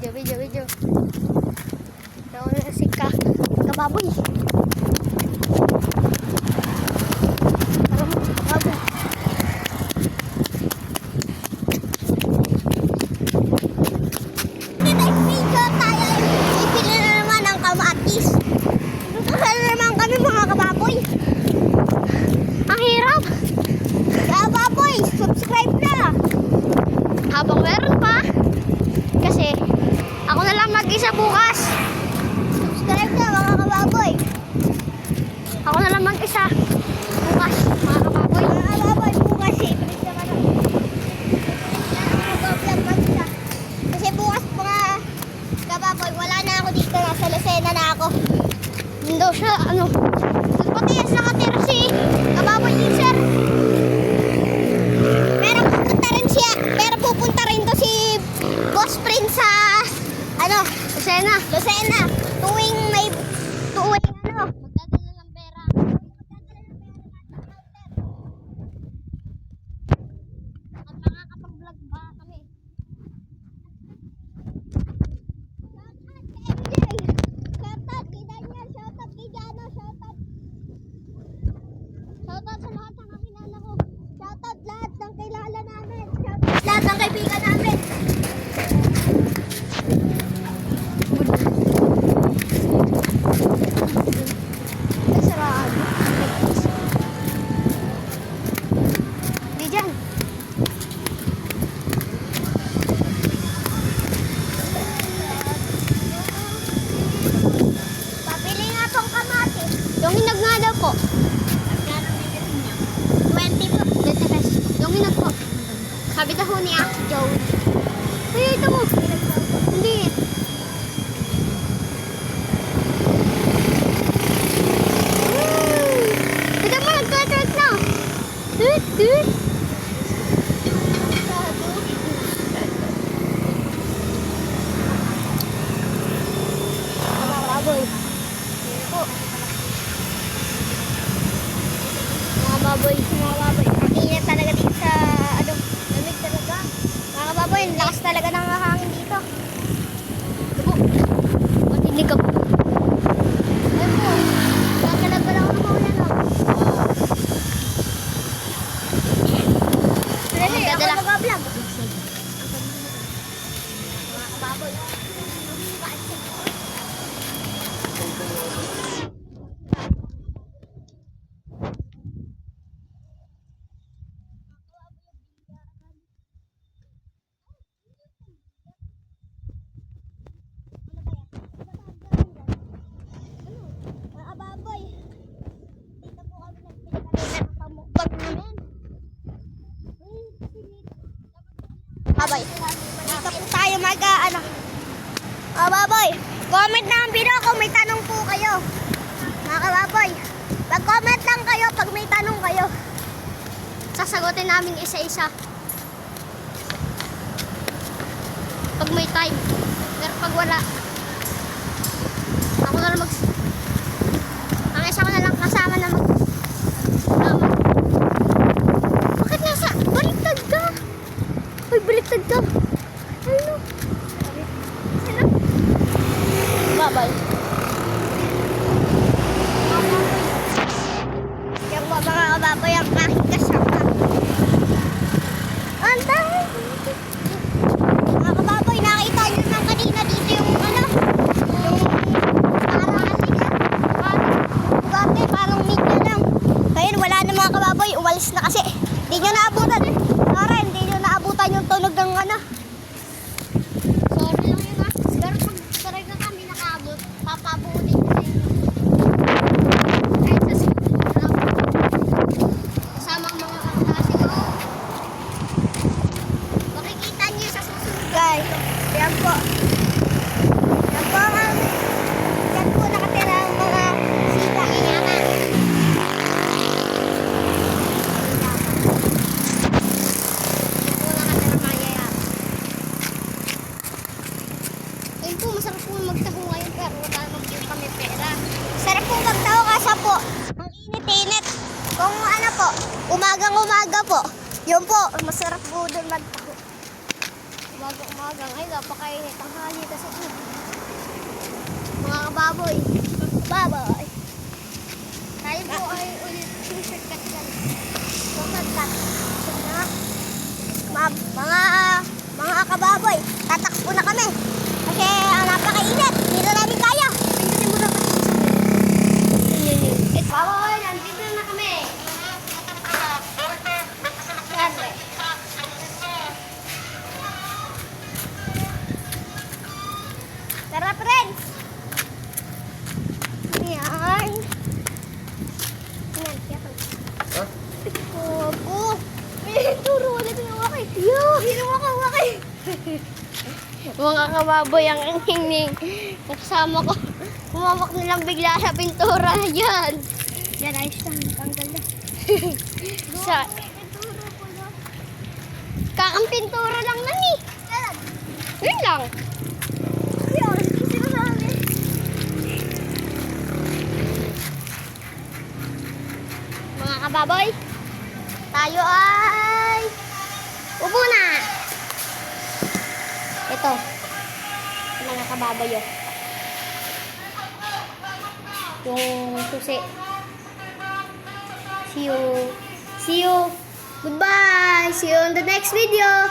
Video. Daw na si kababoy. Kababoy. Next video tayo bibili na naman ng kamatis. Dukasal na naman kami mga kababoy. Ang hirap. Kababoy, subscribe na. Habang meron pa. Kasi ako na lang mag-isa bukas. Subscribe na mga kababoy. Ako na lang mag-isa bukas mga kababoy. Mga kababoy bukas eh. Kasi bukas mga kababoy wala na ako dito. Nasa Lucena na ako. Hindi siya ano. Pati yes nakatira si kababoy din sir. Pero pupunta rin to si Boss Prince sa ano, Lucena. Tuwing ano, magdadala ng pera. At makakapag-vlog ba kami? Shoutout kay Daniel, shoutout kay Jano, shoutout sa lahat ng kakilala ko. Shoutout lahat ng kilala namin. Shoutout lahat ng kaibigan namin. Sarado. Di dyan. Pabili nga pong kamatis. Yung hinag nga daw po. 20 po. 20 pesos. Yung hinag po. Sabi daw ni Ate Joe. Ay, ito mo. Hindi. Ito mo, nagtutut na. Tut. Baboy. Mga baboy. Ang init talaga dito sa ano, lamig talaga. Mga baboy, lakas talaga ng hangin dito. Ito po. Matindi ka po. Ayun po. Kakalaga lang ako ng ulan. Dali, ako mag-vlog. Mga kababoy. Baboy, dito po tayo mag-ano. Baboy, comment na ang video kung may tanong po kayo. Mga kababoy, mag-comment lang kayo pag may tanong kayo. Sasagutin namin isa-isa. Pag may time. Pero pag wala, ako na lang ang isa ko na lang kasama na bakit nasa baliktad ka? Uy, baliktad ka. Ano? Sino? Babay. Yung mga kababoy ang aking kasama. Antay! Mga kababoy, nakita nyo lang kanina dito yung ano? Yung parang media lang. Ngayon, wala na mga kababoy. Umalis na kasi. Hindi nyo naabutan. Hindi nyo naabutan yung tunog ng ano. Sorry lang yun ha. Pero pag sorry na kami nakaabot, papabuutin ko sa inyo. Kahit sa siguro. Kasama ang mga kaklase ko. Makikita nyo sa susunod. Guys, yan po. Yan po ang yan po nakatira ang mga sita. Inyaman. Ayun po, masarap po magtaho ngayon pero wala naman po kami pera. Sarap po magtaho kasi po, ang init-init. Kung ano po, umagang-umaga po, yun po, masarap po doon magtaho. Umaga-umaga. Ay, napakainit. Ang hali kasi. Mga kababoy. Baboy. Tayo po ay ulit shortcut lang. Shortcut. Mga kababoy, tatakbo na kami. Kasi ang napakainit. Hindi na namin kaya. Pindutin mo na kasi. Baboy, nandito na kami. Siyempre. Tara, friends. Yan. Yan, yan. Ha? Opo. May turo wala tinawakay. Yo, hinawakay. Mga kababoy ang hingning. Kasama ko. Kumawak nilang bigla sa pintura. Yan. Yan, ayos lang. Tanggal na. Sa... Kakang pintura lang lang eh. Yun lang. Yan, sinasabi. Mga kababoy, tayo ay upo na. Ito, mga kababoy oh. Yung susi. See you. Goodbye. See you on the next video.